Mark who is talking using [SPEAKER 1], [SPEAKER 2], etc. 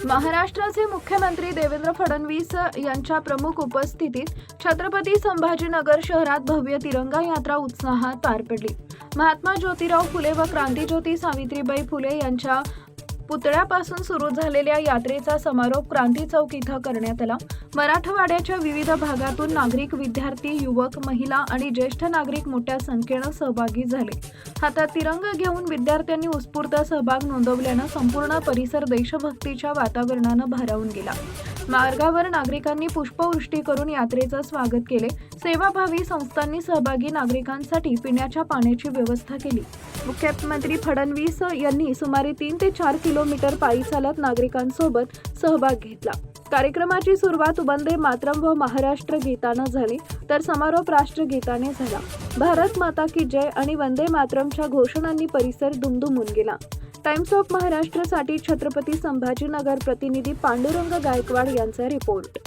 [SPEAKER 1] महाराष्ट्राचे मुख्यमंत्री देवेंद्र फडणवीस यांच्या प्रमुख उपस्थितीत छत्रपती संभाजीनगर शहरात भव्य तिरंगा यात्रा उत्साहात पार पडली। महात्मा ज्योतिराव फुले व क्रांतिज्योती सावित्रीबाई फुले यांच्या पुतळ्यापासून सुरू झालेल्या यात्रेचा समारोप क्रांती चौक इथं करण्यात आला। मराठवाड्याच्या विविध भागातून नागरिक, विद्यार्थी, युवक, महिला आणि ज्येष्ठ नागरिक मोठ्या संख्येने सहभागी झाले। हातात तिरंगा घेऊन विद्यार्थ्यांनी उत्स्फूर्त सहभाग नोंदवल्यानं संपूर्ण परिसर देशभक्तीच्या वातावरणानं भारावून गेला। मार्गावर नागरिकांनी पुष्पवृष्टी करून यात्रेचं स्वागत केले। सेवाभावी संस्थांनी सहभागी नागरिकांसाठी पिण्याच्या पाण्याची व्यवस्था केली। मुख्यमंत्री फडणवीस यांनी सुमारे 3 ते 4 किलोमीटर पायी चालत नागरिकांसोबत सहभाग घेतला। कार्यक्रमाची सुरुवात वंदे मातरम व महाराष्ट्र गीतानं झाली, तर समारोप राष्ट्रगीताने झाला। भारत माता की जय आणि वंदे मातरमच्या घोषणांनी परिसर दुमदुमून गेला। टाइम्स ऑफ महाराष्ट्रसाठी छत्रपती संभाजीनगर प्रतिनिधी पांडुरंग गायकवाड यांचा रिपोर्ट।